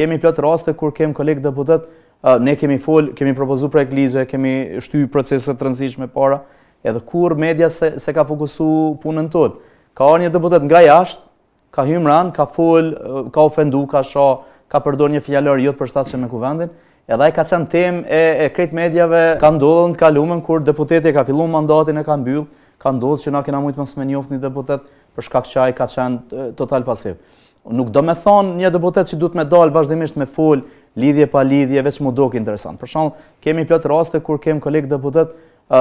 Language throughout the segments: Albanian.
kemi plot raste kur kem kolegë deputet, ne kemi propozuar projekt ligje, kemi shty procese të rëndësishme para, edhe kur media se ka fokusu punën tonë. Ka ardhur një deputet nga jashtë, ka hyrë ran, ka fol, ka ofendu, ka shoh, ka përdor një fjalor jo të përshtatshëm me kuvendin, edhe ai ka qenë temë e krejt medjave. Ka ndodhur në të kaluamën kur deputeti ka filluar mandatin e ka mbyll, ka ndodhur që na kena mujt mos me njoft një deputet për shkak që ai ka qenë total pasiv. Nuk do me thonë një deputet që duhet me dalë vazhdimisht me fol, lidhje pa lidhje, veç mu dok interesant. Për shembull, kemi plot raste kur kem kolegë deputet,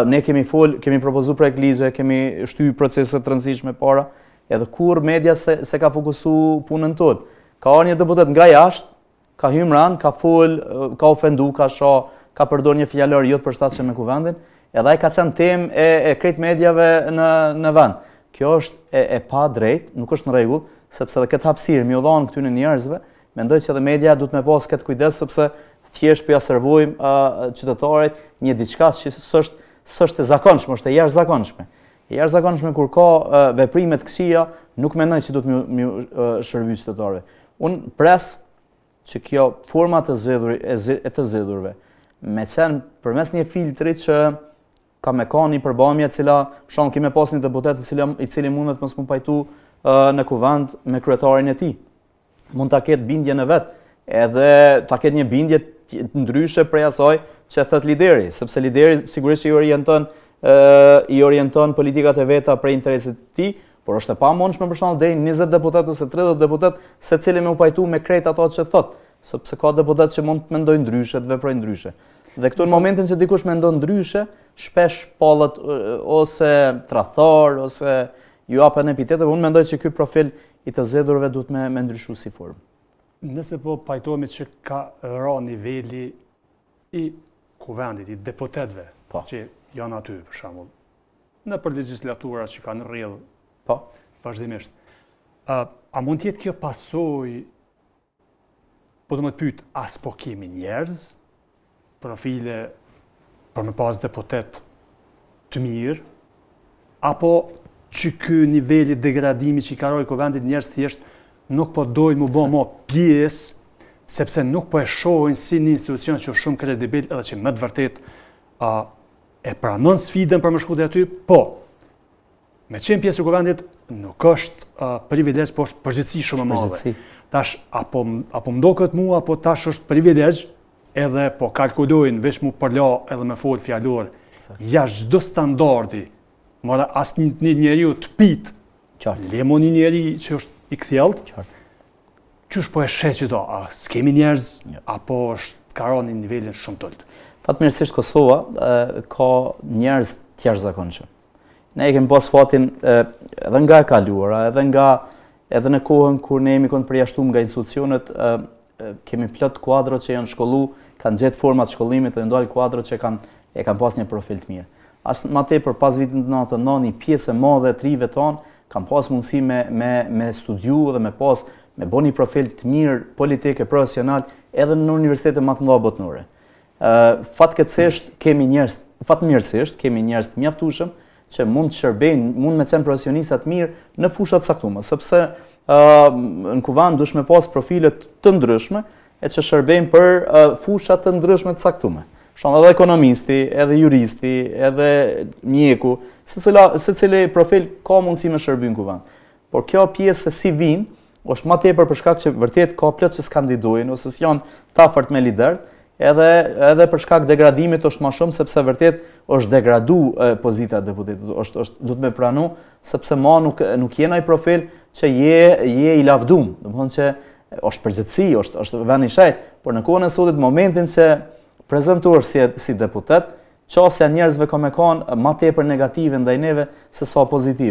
ne kemi propozuar projekt ligje, kemi shty procese të rëndësishme para, edhe kur media se ka fokusu punën tonë. Ka ardhur një deputet nga jashtë, ka hyrë ran, ka fol, ka ofendu, ka shoh, ka përdor një fjalor jo të përshtatshëm me kuvendin, edhe ai ka qenë temë e krejt medjave në vend. Kjo është e pa drejt, nuk është në rregull, sepse edhe këtë hapësirë mi u dhanë këtyre njerëzve, mendoj që edhe media duhet me pas këtë kujdes, sepse thjesht po ja servojmë qytetarit një diçka që s'është e zakonshme, është e jashtëzakonshme. E jashtëzakonshme kur ka veprime të këqija, nuk mendoj që duhet me shërby qytetarëve. Unë pres që kjo forma të zgjedhurve me qenë përmes një filtri që ka me ka një përbamje cila, shon kime pas një deputet i cili mundet mos mu pajtu në kuvend me kryetarin e tij. Mund ta ketë bindje në vet, edhe ta ketë një bindje ndryshe prej asaj që thot lideri, sepse lideri sigurisht i orienton politikat e veta për interesit të tij, por është e pamundshme për shembull deri 20 deputet ose 30 deputet secili me u pajtu me krejt ato që thot, sepse ka deputet që mund të mendojnë ndryshe, të veprojnë ndryshe. Dhe këtu në momentin që dikush mendon ndryshe, shpesh pallet ose tradhtor ose ju apen epitete, unë mendoj që ky profil i të zgjedhurve duhet me ndryshu si formë. Nëse po pajtohemi që ka ra niveli i kuvendit, i deputetëve që janë aty, për shembull, në për legjislatura që kanë rrjedh vazhdimisht. A mund të jetë kjo pasojë, po do më të pyet, as po kemi njerëz, profile për me pas deputet të mirë, apo që ky niveli degradimi që i ka rrojë kuvendit njerëz thjesht nuk po dojnë mu bo mo pjesë, sepse nuk po e shohin si një institucion që është shumë kredibil edhe që më të vërtet e pranon sfidën për më shku dhe aty, po, me qenë pjesë e kuvendit nuk është privilegj, po është përgjithësi shumë e madhe. Tash, apo mdo këtë mua, apo tash është privilegj, edhe po kalkulojnë veç mu përla edhe me folë fjallor, jashtë çdo standardi, mora asë një njeriu të pit, lemo një njeri që është i kthjellët, që është po e shetë që do, a s'kemi njerëz, apo është ka ra një nivelin shumë tëllët? Fatmirësisht Kosova ka njerëz të jashtëzakonshëm. Ne kemi pas fatin edhe nga e kaluara, edhe në kohën kur ne jemi kënd përjashtuar nga institucionet, kemi plot kuadro që janë shkollu, kanë gjetë format shkollimit dhe ndalë kuadro që e kanë pas një profil të mirë. As më tepër pas vitit 99, një pjesë e madhe e trive tonë kanë pas mundësi me studiu dhe me bo një profil të mirë politik e profesional edhe në universitetet më të mëdha botërore. Fatkeqësisht kemi njerëz, fatmirësisht kemi njerëz të mjaftueshëm që mund të shërbejnë, mund me qenë profesionistë të mirë në fushat caktuara, sepse në kuvend duhet me pas profile të ndryshme e që shërbejnë për fushat të ndryshme të caktuara. Shon edhe ekonomisti, edhe juristi, edhe mjeku, secili profil ka mundësi me shërbim kuvend. Por kjo pjesë si vin, është më tepër për shkak që vërtet ka plot që s'kandidojnë ose s'janë të afërt me lider, edhe për shkak degradimit është më shumë sepse vërtet është degradu pozita e deputetit, duhet me pranu sepse ma nuk jena i profil që je i lavdum, domethënë që është përgjithësi, është vend i shajt, por në kohën e sotit momentin që prezantuar si deputet, qasja njerëzve ka me kanë më tepër negative ndaj neve se sa pozitive.